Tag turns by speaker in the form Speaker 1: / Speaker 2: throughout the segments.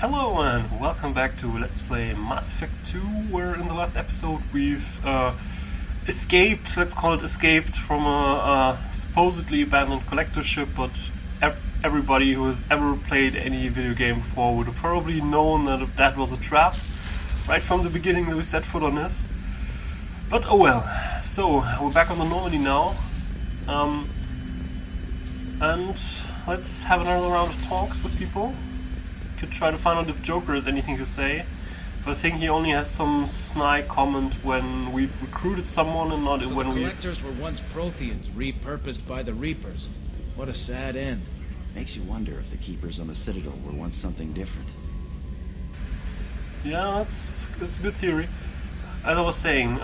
Speaker 1: Hello and welcome back to Let's Play Mass Effect 2, where in the last episode we've escaped, let's call it escaped, from a supposedly abandoned collector ship, but everybody who has ever played any video game before would have probably known that that was a trap right from the beginning that we set foot on this. But oh well, so we're back on the Normandy now, and let's have another round of talks with people. Could try to find out if Joker has anything to say, but I think he only has some snide comment when we've recruited someone and not
Speaker 2: So
Speaker 1: when
Speaker 2: the
Speaker 1: we've...
Speaker 2: collectors were once Protheans, repurposed by the Reapers. What a sad end.
Speaker 3: Makes you wonder if the Keepers on the Citadel were once something different.
Speaker 1: Yeah, that's a good theory. As I was saying,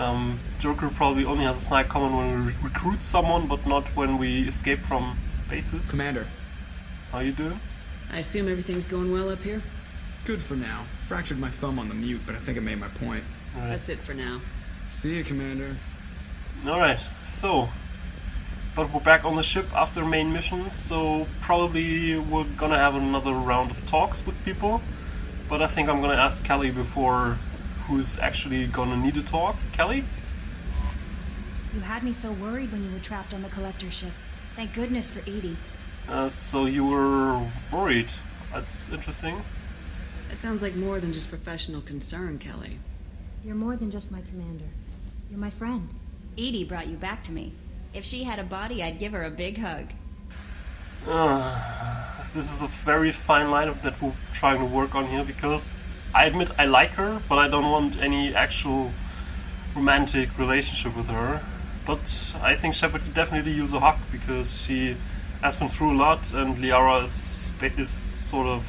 Speaker 1: Joker probably only has a snide comment when we recruit someone, but not when we escape from bases.
Speaker 4: Commander.
Speaker 1: How you doing?
Speaker 5: I assume everything's going well up here?
Speaker 4: Good for now. Fractured my thumb on the mute, but I think I made my point.
Speaker 1: Alright.
Speaker 5: That's it for now.
Speaker 4: See you, Commander.
Speaker 1: Alright, so... But we're back on the ship after main mission, so probably we're gonna have another round of talks with people. But I think I'm gonna ask Kelly before who's actually gonna need a talk. Kelly?
Speaker 6: You had me so worried when you were trapped on the collector ship. Thank goodness for Edie.
Speaker 1: So you were worried. That's interesting.
Speaker 5: That sounds like more than just professional concern, Kelly.
Speaker 6: You're more than just my commander. You're my friend.
Speaker 7: Edie brought you back to me. If she had a body, I'd give her a big hug.
Speaker 1: This is a very fine line that we're trying to work on here, because I admit I like her, but I don't want any actual romantic relationship with her. But I think Shepard could definitely use a hug, because she has been through a lot, and Liara is sort of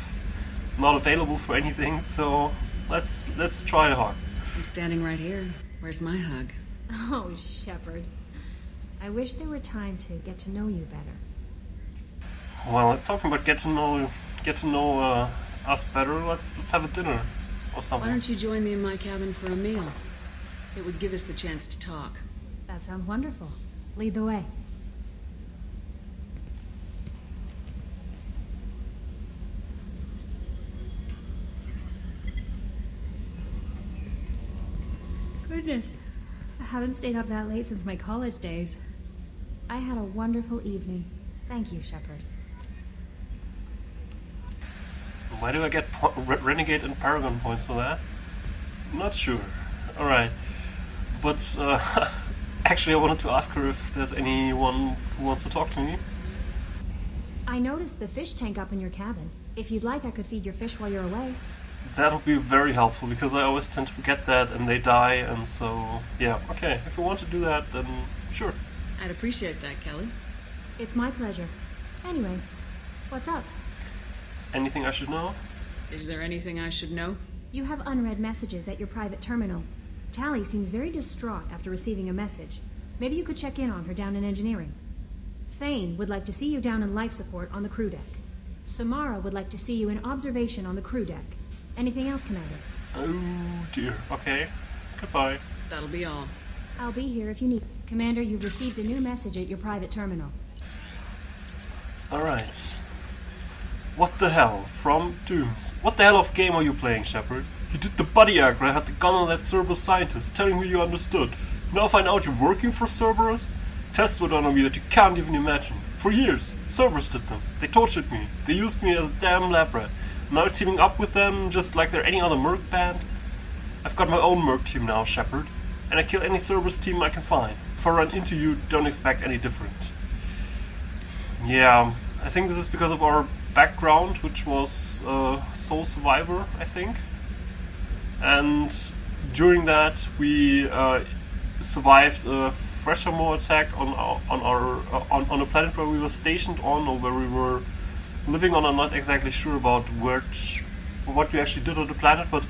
Speaker 1: not available for anything, so let's try a hug.
Speaker 5: I'm standing right here. Where's my hug?
Speaker 6: Oh, Shepard. I wish there were time to get to know you better.
Speaker 1: Well, talking about get to know us better, let's have a dinner or something.
Speaker 5: Why don't you join me in my cabin for a meal? It would give us the chance to talk.
Speaker 6: That sounds wonderful. Lead the way. Goodness, I haven't stayed up that late since my college days. I had a wonderful evening. Thank you, Shepard.
Speaker 1: Why do I get Renegade and Paragon points for that? Not sure. Alright. But, actually I wanted to ask her if there's anyone who wants to talk to me.
Speaker 6: I noticed the fish tank up in your cabin. If you'd like, I could feed your fish while you're away.
Speaker 1: That would be very helpful, because I always tend to forget that and they die, and so... Yeah, okay. If you want to do that, then sure.
Speaker 5: I'd appreciate that, Kelly.
Speaker 6: It's my pleasure. Anyway, what's up?
Speaker 1: Is anything I should know?
Speaker 5: Is there anything I should know?
Speaker 6: You have unread messages at your private terminal. Tally seems very distraught after receiving a message. Maybe you could check in on her down in engineering. Thane would like to see you down in life support on the crew deck. Samara would like to see you in observation on the crew deck. Anything else, Commander?
Speaker 1: Oh dear. Okay. Goodbye.
Speaker 5: That'll be all.
Speaker 6: I'll be here if you need. Commander, you've received a new message at your private terminal.
Speaker 1: Alright. What the hell? From Dooms. What the hell of game are you playing, Shepard? You did the buddy act where I had the gun on that Cerberus scientist, telling me you understood. Now find out you're working for Cerberus? Tests were done on me that you can't even imagine. For years, Cerberus did them. They tortured me. They used me as a damn lab rat. Now it's teaming up with them just like they're any other merc band. I've got my own merc team now, Shepard. And I kill any Cerberus team I can find. If I run into you, don't expect any different. Yeah, I think this is because of our background, which was Soul Survivor, I think. And during that, we survived a Thresher attack on a planet where we were stationed on, or where we were living on. I'm not exactly sure about what we actually did on the planet, but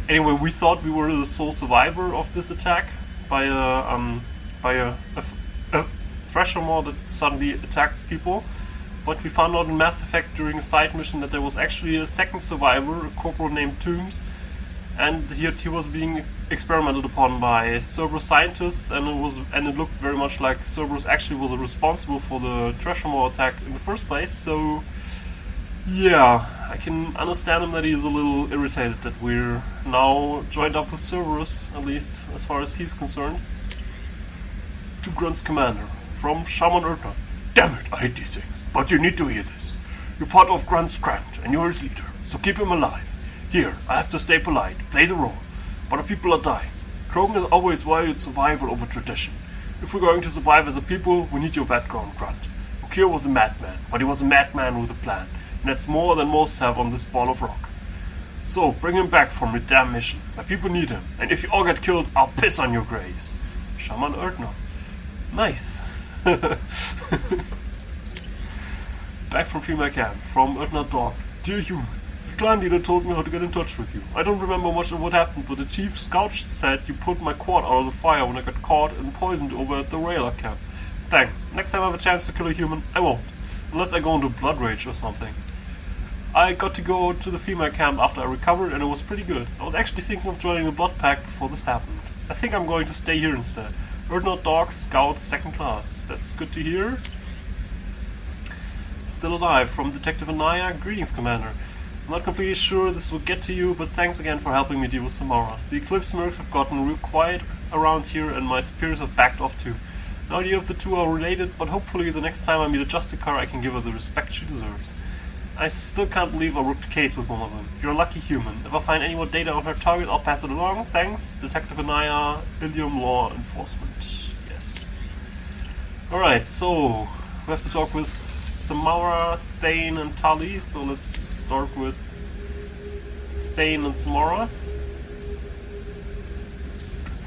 Speaker 1: anyway, we thought we were the sole survivor of this attack by a Thresher that suddenly attacked people. But we found out in Mass Effect during a side mission that there was actually a second survivor, a corporal named Tooms, and he was being experimented upon by Cerberus scientists, and it looked very much like Cerberus actually was responsible for the Thresher attack in the first place. So Yeah, I can understand him that he is a little irritated that we're now joined up with Cerberus, at least as far as he's concerned. To Grunt's commander, from Shaman Erdner. Damn it, I hate these things, but you need to hear this. You're part of Grunt's Grant, and you're his leader, so keep him alive. Here, I have to stay polite, play the role, but our people are dying. Krogan has always valued survival over tradition. If we're going to survive as a people, we need your background, Grunt. Ukir was a madman, but he was a madman with a plan, and that's more than most have on this ball of rock. So, bring him back from your damn mission. My people need him, and if you all get killed, I'll piss on your graves. Shaman Erdner. Nice. Back from female camp, from Erdner Dawn. Dear human, the clan leader told me how to get in touch with you. I don't remember much of what happened, but the chief scout said you put my quad out of the fire when I got caught and poisoned over at the Railer camp. Thanks. Next time I have a chance to kill a human, I won't. Unless I go into blood rage or something. I got to go to the female camp after I recovered and it was pretty good. I was actually thinking of joining the blood pack before this happened. I think I'm going to stay here instead. Erdner Dog Scout 2nd class. That's good to hear. Still alive, from Detective Anaya. Greetings, Commander. I'm not completely sure this will get to you, but thanks again for helping me deal with Samara. The Eclipse mercs have gotten real quiet around here and my spears have backed off too. No idea if the two are related, but hopefully the next time I meet a Justicar I can give her the respect she deserves. I still can't believe I worked a case with one of them. You're a lucky human. If I find any more data on her target, I'll pass it along. Thanks, Detective Anaya, Ilium Law Enforcement. Yes. Alright, so we have to talk with Samara, Thane, and Tali. So let's start with Thane and Samara.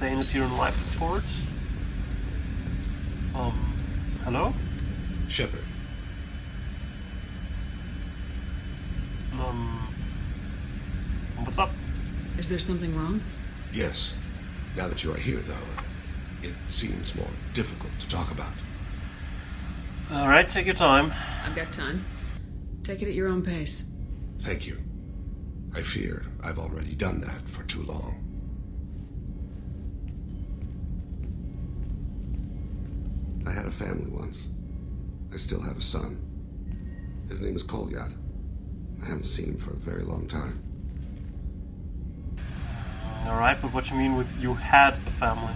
Speaker 1: Thane is here in life support. Hello?
Speaker 8: Shepard.
Speaker 1: What's up?
Speaker 5: Is there something wrong?
Speaker 8: Yes. Now that you are here, though, it seems more difficult to talk about.
Speaker 1: Alright, take your time.
Speaker 5: I've got time. Take it at your own pace.
Speaker 8: Thank you. I fear I've already done that for too long. I had a family once. I still have a son. His name is Kolyat. I haven't seen him for a very long time.
Speaker 1: Alright, but what you mean with you had a family?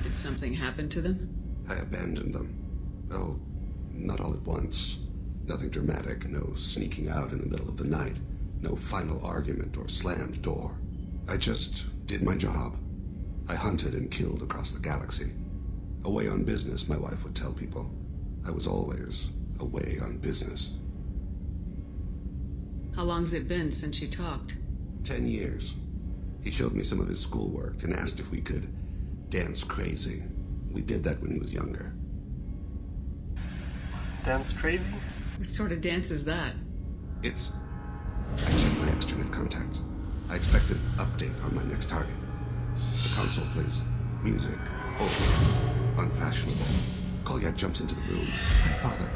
Speaker 5: Did something happen to them?
Speaker 8: I abandoned them. Oh, not all at once. Nothing dramatic, no sneaking out in the middle of the night, no final argument or slammed door. I just did my job. I hunted and killed across the galaxy. Away on business, my wife would tell people. I was always away on business.
Speaker 5: How long's it been since you talked?
Speaker 8: 10 years. He showed me some of his schoolwork and asked if we could dance crazy. We did that when he was younger.
Speaker 1: Dance crazy?
Speaker 5: What sort of dance is that?
Speaker 8: I checked my extranet contacts. I expect an update on my next target. The console plays music, old, unfashionable. Kolyat jumps into the room. My father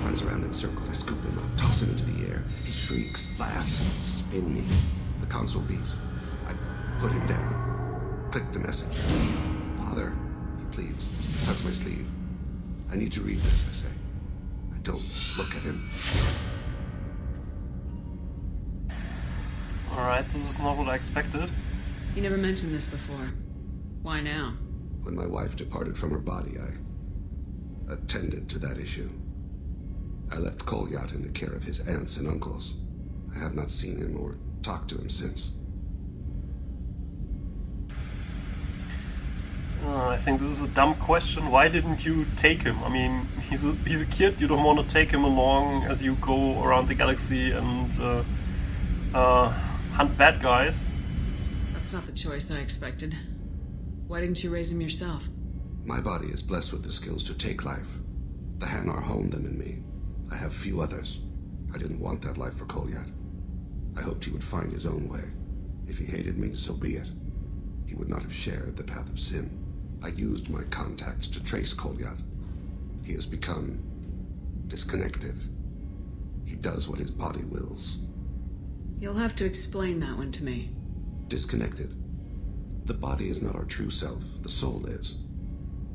Speaker 8: runs around in circles. I scoop him up, toss him into the air. He shrieks, laughs, spin me. The console beeps. I put him down. Click the message. Father, he pleads. Tugs my sleeve. I need to read this, I say. I don't look at him.
Speaker 1: Alright, this is not what I expected.
Speaker 5: You never mentioned this before. Why now?
Speaker 8: When my wife departed from her body, I attended to that issue. I left Kolyat in the care of his aunts and uncles. I have not seen him or talked to him since.
Speaker 1: I think this is a dumb question. Why didn't you take him? I mean, he's a kid. You don't want to take him along as you go around the galaxy and hunt bad guys.
Speaker 5: That's not the choice I expected. Why didn't you raise him yourself?
Speaker 8: My body is blessed with the skills to take life. The Hanar honed them in me. I have few others. I didn't want that life for Kolyat. I hoped he would find his own way. If he hated me, so be it. He would not have shared the path of sin. I used my contacts to trace Kolyat. He has become disconnected. He does what his body wills.
Speaker 5: You'll have to explain that one to me.
Speaker 8: Disconnected. The body is not our true self. The soul is.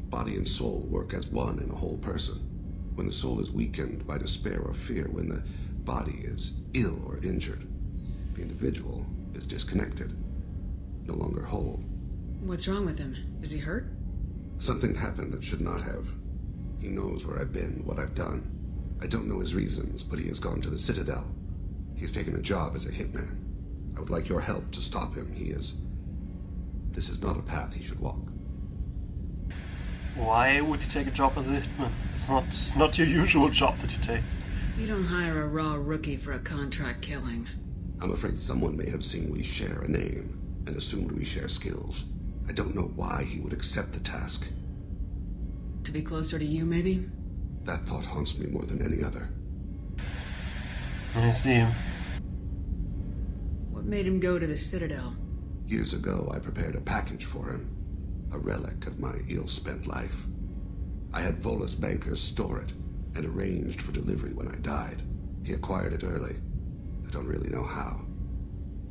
Speaker 8: Body and soul work as one in a whole person. When the soul is weakened by despair or fear, when the body is ill or injured. The individual is disconnected, no longer whole.
Speaker 5: What's wrong with him? Is he hurt?
Speaker 8: Something happened that should not have. He knows where I've been, what I've done. I don't know his reasons, but he has gone to the Citadel. He's taken a job as a hitman. I would like your help to stop him. This is not a path he should walk.
Speaker 1: Why would you take a job as a hitman? It's not your usual job that you take.
Speaker 5: You don't hire a raw rookie for a contract killing.
Speaker 8: I'm afraid someone may have seen we share a name and assumed we share skills. I don't know why he would accept the task.
Speaker 5: To be closer to you, maybe?
Speaker 8: That thought haunts me more than any other.
Speaker 1: I see.
Speaker 5: What made him go to the Citadel?
Speaker 8: Years ago, I prepared a package for him. A relic of my ill-spent life. I had Volus bankers store it and arranged for delivery when I died. He acquired it early. I don't really know how.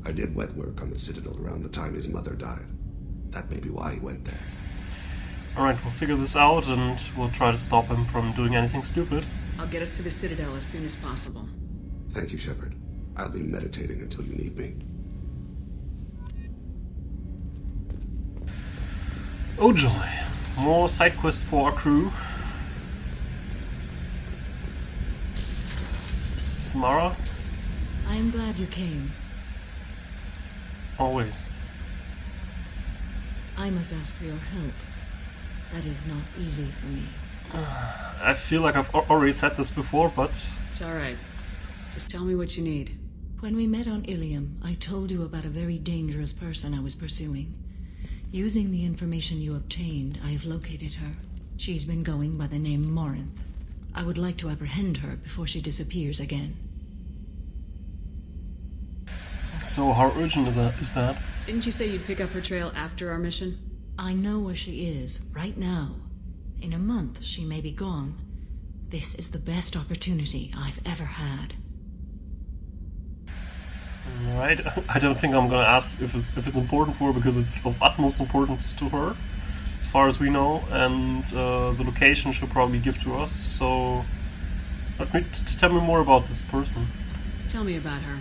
Speaker 8: I did wet work on the Citadel around the time his mother died. That may be why he went there.
Speaker 1: Alright, we'll figure this out and we'll try to stop him from doing anything stupid.
Speaker 5: I'll get us to the Citadel as soon as possible.
Speaker 8: Thank you, Shepard. I'll be meditating until you need me.
Speaker 1: Oh joy. More side quest for our crew. Samara?
Speaker 9: I am glad you came.
Speaker 1: Always.
Speaker 9: I must ask for your help. That is not easy for me.
Speaker 1: I feel like I've already said this before, but...
Speaker 5: It's alright. Just tell me what you need.
Speaker 9: When we met on Ilium, I told you about a very dangerous person I was pursuing. Using the information you obtained, I have located her. She's been going by the name Morinth. I would like to apprehend her before she disappears again.
Speaker 1: So how urgent is that?
Speaker 5: Didn't you say you'd pick up her trail after our mission?
Speaker 9: I know where she is, right now. In a month, she may be gone. This is the best opportunity I've ever had.
Speaker 1: Alright, I don't think I'm gonna ask if it's important for her, because it's of utmost importance to her, as far as we know, and the location she'll probably give to us, so... tell me more about this person.
Speaker 5: Tell me about her.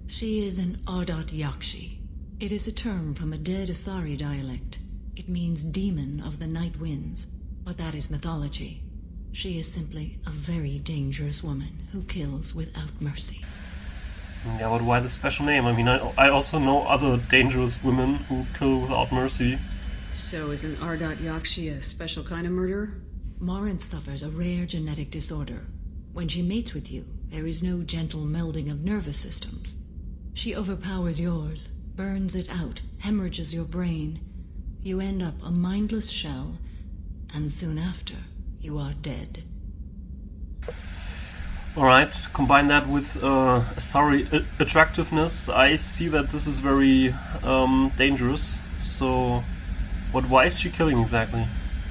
Speaker 9: She is an Ardat Yakshi. It is a term from a dead Asari dialect. It means demon of the night winds, but that is mythology. She is simply a very dangerous woman who kills without mercy.
Speaker 1: Yeah, but why the special name? I mean, I also know other dangerous women who kill without mercy.
Speaker 5: So is an Ardat Yakshi a special kind of murderer?
Speaker 9: Morinth suffers a rare genetic disorder. When she mates with you, there is no gentle melding of nervous systems. She overpowers yours, burns it out, hemorrhages your brain. You end up a mindless shell, and soon after, you are dead.
Speaker 1: Alright, combine that with Asari attractiveness, I see that this is very dangerous. So, why is she killing exactly?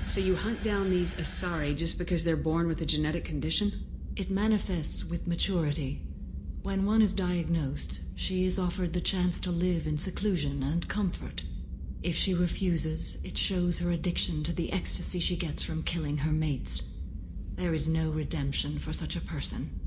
Speaker 5: So you hunt down these Asari just because they're born with a genetic condition?
Speaker 9: It manifests with maturity. When one is diagnosed, she is offered the chance to live in seclusion and comfort. If she refuses, it shows her addiction to the ecstasy she gets from killing her mates. There is no redemption for such a person.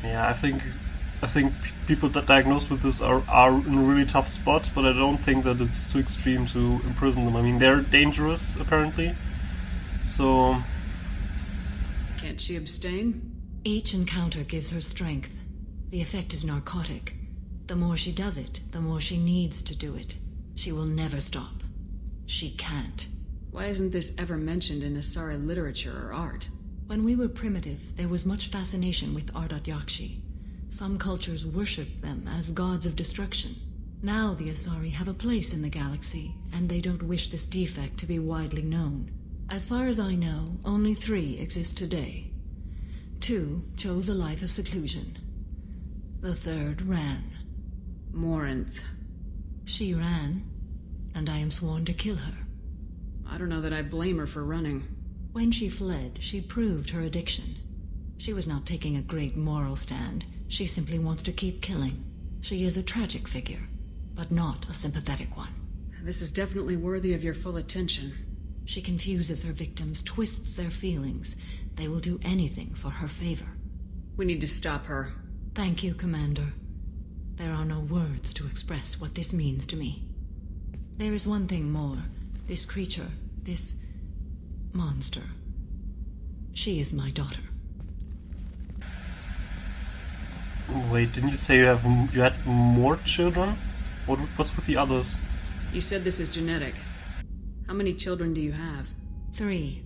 Speaker 1: Yeah, I think people that diagnosed with this are in a really tough spot, but I don't think that it's too extreme to imprison them. I mean, they're dangerous, apparently. So...
Speaker 5: Can't she abstain?
Speaker 9: Each encounter gives her strength. The effect is narcotic. The more she does it, the more she needs to do it. She will never stop. She can't.
Speaker 5: Why isn't this ever mentioned in Asari literature or art?
Speaker 9: When we were primitive, there was much fascination with Ardat Yakshi. Some cultures worshipped them as gods of destruction. Now the Asari have a place in the galaxy, and they don't wish this defect to be widely known. As far as I know, only 3 exist today. 2 chose a life of seclusion. The 3rd ran.
Speaker 5: Morinth.
Speaker 9: She ran, and I am sworn to kill her.
Speaker 5: I don't know that I blame her for running.
Speaker 9: When she fled, she proved her addiction. She was not taking a great moral stand. She simply wants to keep killing. She is a tragic figure, but not a sympathetic one.
Speaker 5: This is definitely worthy of your full attention.
Speaker 9: She confuses her victims, twists their feelings. They will do anything for her favor.
Speaker 5: We need to stop her.
Speaker 9: Thank you, Commander. There are no words to express what this means to me. There is one thing more. This creature, this monster. She is my daughter.
Speaker 1: Wait, didn't you say you had more children? What's with the others?
Speaker 5: You said this is genetic. How many children do you have?
Speaker 9: 3.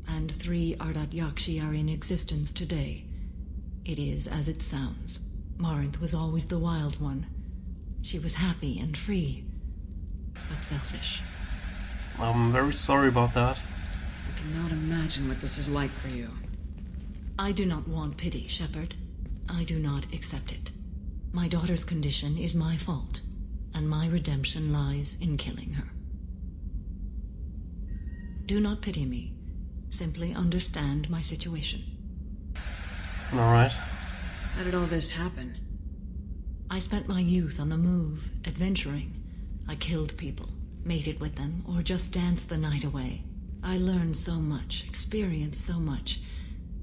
Speaker 9: And 3 Ardat Yakshi are in existence today. It is as it sounds. Marinth was always the wild one. She was happy and free, but selfish.
Speaker 1: I'm very sorry about that.
Speaker 5: I cannot imagine what this is like for you.
Speaker 9: I do not want pity, Shepard. I do not accept it. My daughter's condition is my fault, and my redemption lies in killing her. Do not pity me. Simply understand my situation.
Speaker 1: Alright.
Speaker 5: How did all this happen?
Speaker 9: I spent my youth on the move, adventuring. I killed people, mated with them, or just danced the night away. I learned so much, experienced so much,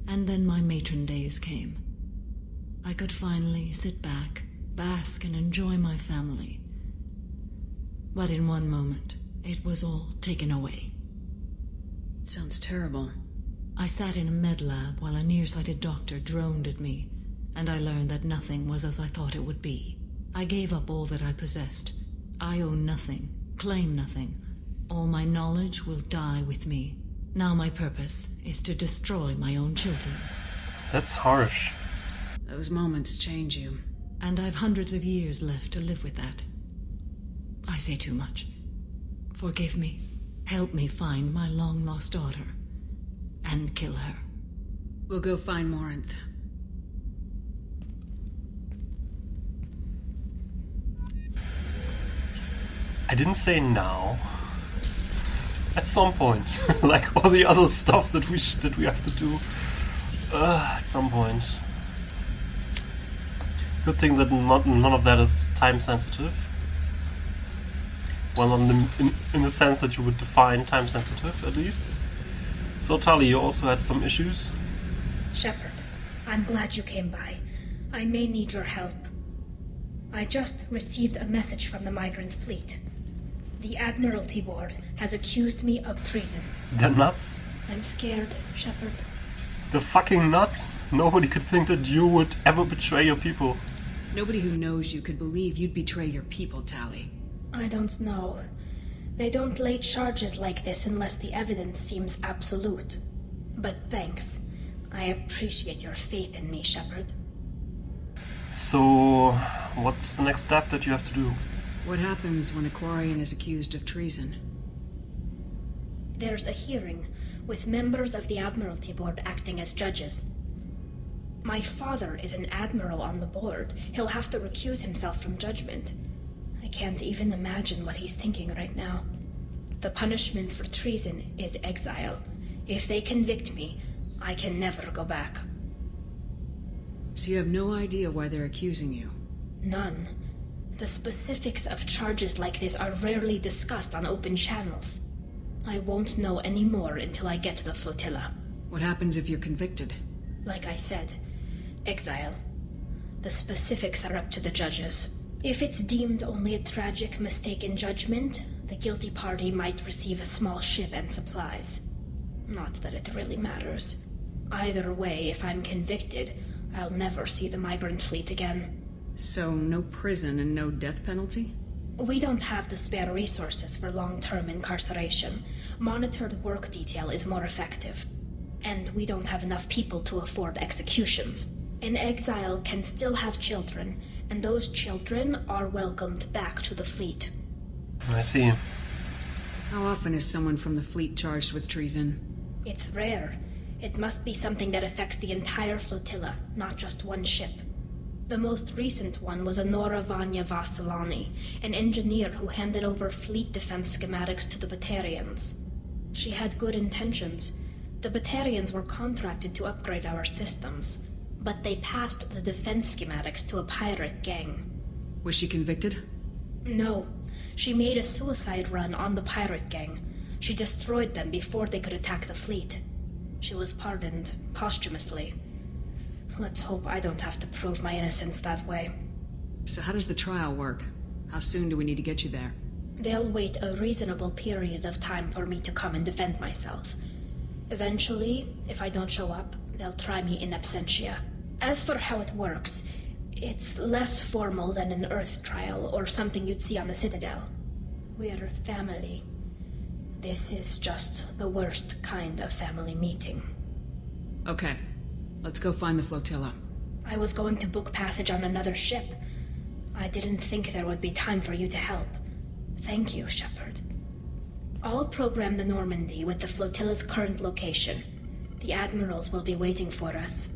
Speaker 9: and then my matron days came. I could finally sit back, bask, and enjoy my family. But in one moment, it was all taken away.
Speaker 5: It sounds terrible.
Speaker 9: I sat in a med lab while a nearsighted doctor droned at me, and I learned that nothing was as I thought it would be. I gave up all that I possessed. I own nothing, claim nothing. All my knowledge will die with me. Now my purpose is to destroy my own children.
Speaker 1: That's harsh.
Speaker 5: Those moments change you.
Speaker 9: And I've hundreds of years left to live with that. I say too much. Forgive me. Help me find my long-lost daughter. And kill her.
Speaker 5: We'll go find Morinth.
Speaker 1: I didn't say now. At some point. Like all the other stuff that we have to do. At some point. Good thing that none of that is time sensitive. Well, in the sense that you would define time sensitive, at least. So, Tali, you also had some issues?
Speaker 10: Shepard, I'm glad you came by. I may need your help. I just received a message from the migrant fleet. The Admiralty Board has accused me of treason.
Speaker 1: They're nuts?
Speaker 10: I'm scared, Shepard.
Speaker 1: They're fucking nuts? Nobody could think that you would ever betray your people.
Speaker 5: Nobody who knows you could believe you'd betray your people, Tali.
Speaker 10: I don't know. They don't lay charges like this unless the evidence seems absolute. But thanks. I appreciate your faith in me, Shepard.
Speaker 1: So, what's the next step that you have to do?
Speaker 5: What happens when a Quarian is accused of treason?
Speaker 10: There's a hearing, with members of the Admiralty Board acting as judges. My father is an admiral on the board. He'll have to recuse himself from judgment. I can't even imagine what he's thinking right now. The punishment for treason is exile. If they convict me, I can never go back.
Speaker 5: So you have no idea why they're accusing you?
Speaker 10: None. The specifics of charges like this are rarely discussed on open channels. I won't know any more until I get to the flotilla.
Speaker 5: What happens if you're convicted?
Speaker 10: Like I said, exile. The specifics are up to the judges. If it's deemed only a tragic mistake in judgment, the guilty party might receive a small ship and supplies. Not that it really matters. Either way, if I'm convicted, I'll never see the migrant fleet again.
Speaker 5: So, no prison and no death penalty?
Speaker 10: We don't have the spare resources for long-term incarceration. Monitored work detail is more effective. And we don't have enough people to afford executions. An exile can still have children, and those children are welcomed back to the fleet.
Speaker 1: I see.
Speaker 5: How often is someone from the fleet charged with treason?
Speaker 10: It's rare. It must be something that affects the entire flotilla, not just one ship. The most recent one was Honora Vanya Vasilani, an engineer who handed over fleet defense schematics to the Batarians. She had good intentions. The Batarians were contracted to upgrade our systems, but they passed the defense schematics to a pirate gang.
Speaker 5: Was she convicted?
Speaker 10: No. She made a suicide run on the pirate gang. She destroyed them before they could attack the fleet. She was pardoned posthumously. Let's hope I don't have to prove my innocence that way.
Speaker 5: So how does the trial work? How soon do we need to get you there?
Speaker 10: They'll wait a reasonable period of time for me to come and defend myself. Eventually, if I don't show up, they'll try me in absentia. As for how it works, it's less formal than an Earth trial or something you'd see on the Citadel. We're family. This is just the worst kind of family meeting.
Speaker 5: Okay, let's go find the flotilla.
Speaker 10: I was going to book passage on another ship. I didn't think there would be time for you to help. Thank you, Shepard. I'll program the Normandy with the flotilla's current location. The admirals will be waiting for us.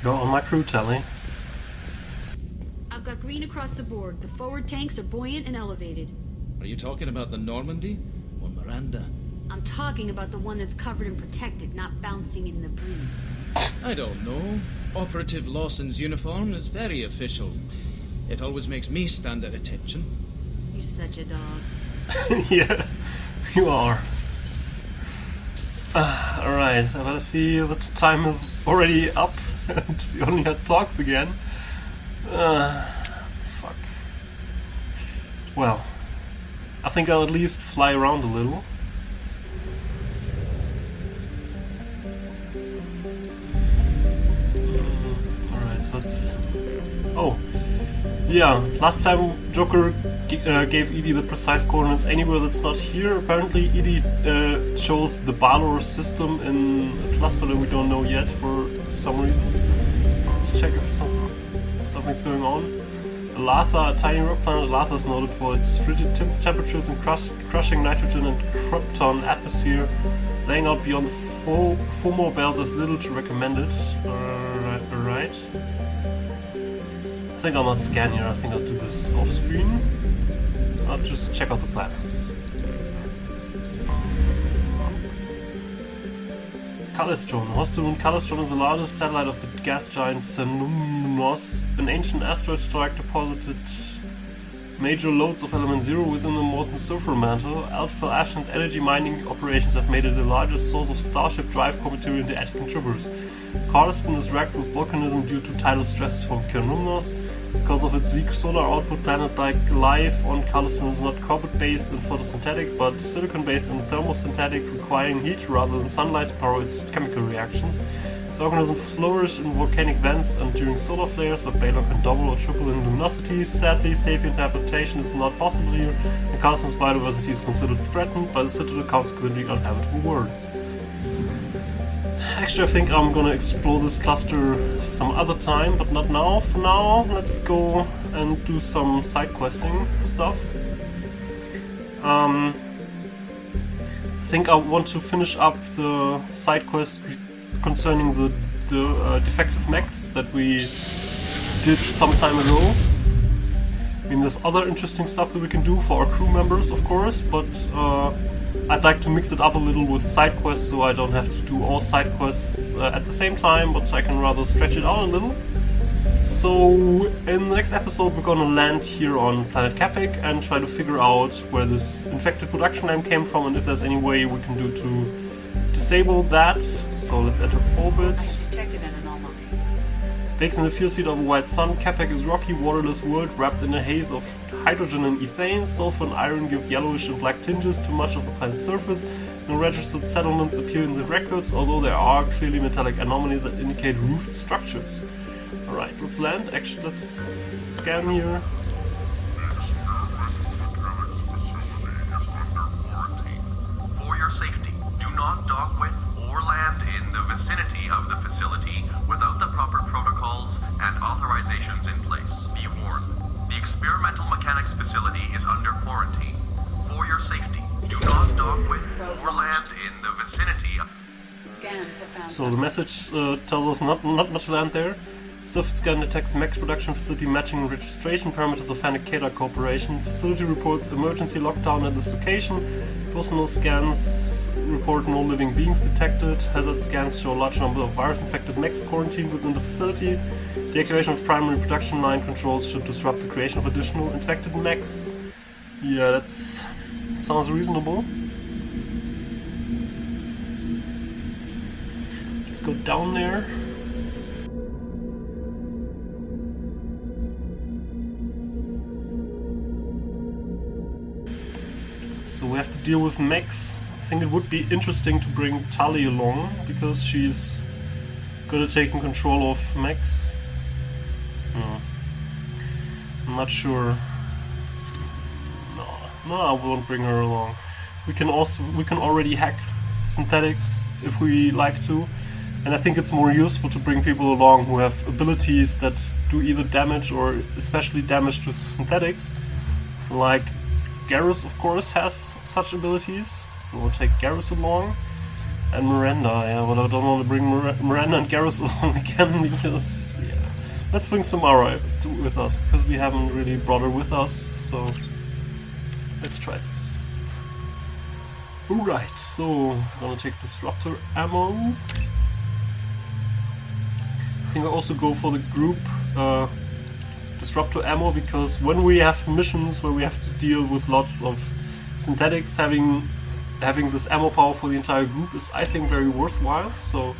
Speaker 1: Go on my crew, Tally.
Speaker 11: I've got green across the board. The forward tanks are buoyant and elevated.
Speaker 2: Are you talking about the Normandy or Miranda?
Speaker 11: I'm talking about the one that's covered and protected, not bouncing in the breeze.
Speaker 2: I don't know. Operative Lawson's uniform is very official. It always makes me stand at attention.
Speaker 11: You're such a dog.
Speaker 1: Yeah, you are. Alright, I better see that the time is already up and we only had talks again. Fuck. Well, I think I'll at least fly around a little. Alright, so let's... Oh. Yeah, last time Joker gave Edie the precise coordinates anywhere that's not here. Apparently Edie chose the Balor system in a cluster that we don't know yet for some reason. Let's check if something's going on. Alatha, a tiny rock planet. Alatha is noted for its frigid temperatures and crushing nitrogen and krypton atmosphere. Laying out beyond the FOMO belt, there's little to recommend it. Alright. I think I'll not scan here, I think I'll do this off screen. I'll just check out the planets. Calistron. Hostile moon Calistron is the largest satellite of the gas giant Xenomorphs, an ancient asteroid strike deposited major loads of element zero within the molten sulfur mantle. Alpha ash and energy mining operations have made it the largest source of Starship drive core material in the Attican Traverse. Calistron is racked with volcanism due to tidal stresses from Kernunos. Because of its weak solar output, planet-like life on Calistron is not carbon-based and photosynthetic, but silicon-based and thermosynthetic, requiring heat rather than sunlight to power its chemical reactions. This organism flourished in volcanic vents and during solar flares, but Baylor can double or triple in luminosity. Sadly, sapient habitation is not possible here, and Calistron's biodiversity is considered threatened by the Citadel, consequently uninhabitable worlds. Actually, I think I'm gonna explore this cluster some other time, but not now. For now, let's go and do some side questing stuff. I think I want to finish up the side quest concerning the defective mechs that we did some time ago. I mean, there's other interesting stuff that we can do for our crew members, of course, but I'd like to mix it up a little with side quests so I don't have to do all side quests at the same time, but I can rather stretch it out a little. So in the next episode we're gonna land here on planet Capic and try to figure out where this infected production lamp came from and if there's any way we can do to disable that. So let's enter orbit.
Speaker 5: Detected an anomaly.
Speaker 1: Baked in the fuel seed of a white sun, Capic is a rocky, waterless world wrapped in a haze of hydrogen and ethane. Sulfur and iron give yellowish and black tinges to much of the planet's surface. No registered settlements appear in the records, although there are clearly metallic anomalies that indicate roofed structures. Alright, let's land. Actually, let's scan here.
Speaker 12: For your safety, do not dock with or land in the vicinity of the facility without the proper protocols and authorizations in place. Be warned, the experimental mechanics facility is under quarantine. For your safety, do not dock with or land in the vicinity of...
Speaker 5: Scans have found
Speaker 1: So the message tells us not to land there. Surface scan detects mech production facility matching registration parameters of Fennec Keda Corporation. Facility reports emergency lockdown at this location. Personal scans report no living beings detected. Hazard scans show a large number of virus-infected mechs quarantined within the facility. Deactivation of primary production line controls should disrupt the creation of additional infected mechs. Yeah, that sounds reasonable. let's go down there. So we have to deal with mechs. I think it would be interesting to bring Tali along, because she's good at taking control of mechs. I'm not sure. No, I won't bring her along. We can already hack synthetics if we like to, and I think it's more useful to bring people along who have abilities that do either damage or especially damage to synthetics. Like Garrus, of course, has such abilities, so we'll take Garrus along. And Miranda, yeah, but I don't want to bring Miranda and Garrus along again, because, yeah. Let's bring Samara with us, because we haven't really brought her with us, so let's try this. Alright, so I'm gonna take Disruptor ammo. I think I'll also go for the group Disruptor ammo, because when we have missions where we have to deal with lots of synthetics, having this ammo power for the entire group is, I think, very worthwhile. So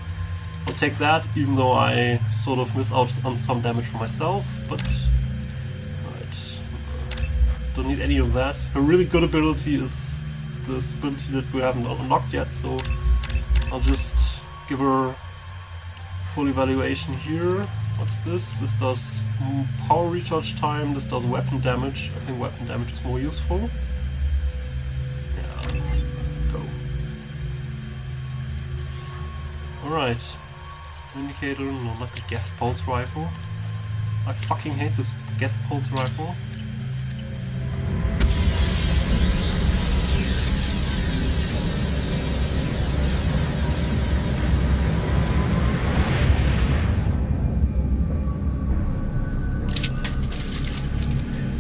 Speaker 1: I'll take that, even though I sort of miss out on some damage for myself, but right, don't need any of that. Her really good ability is this ability that we haven't unlocked yet, so I'll just give her full evaluation here. What's this? This does power recharge time, this does weapon damage. I think weapon damage is more useful. Yeah, go. Alright. Indicator, no, not the Geth Pulse Rifle. I fucking hate this Geth Pulse Rifle.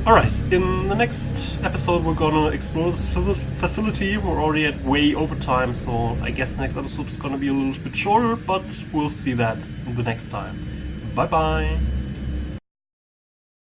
Speaker 1: Alright, in the next episode we're gonna explore this facility. We're already at way over time, so I guess the next episode is gonna be a little bit shorter, but we'll see that the next time. Bye bye!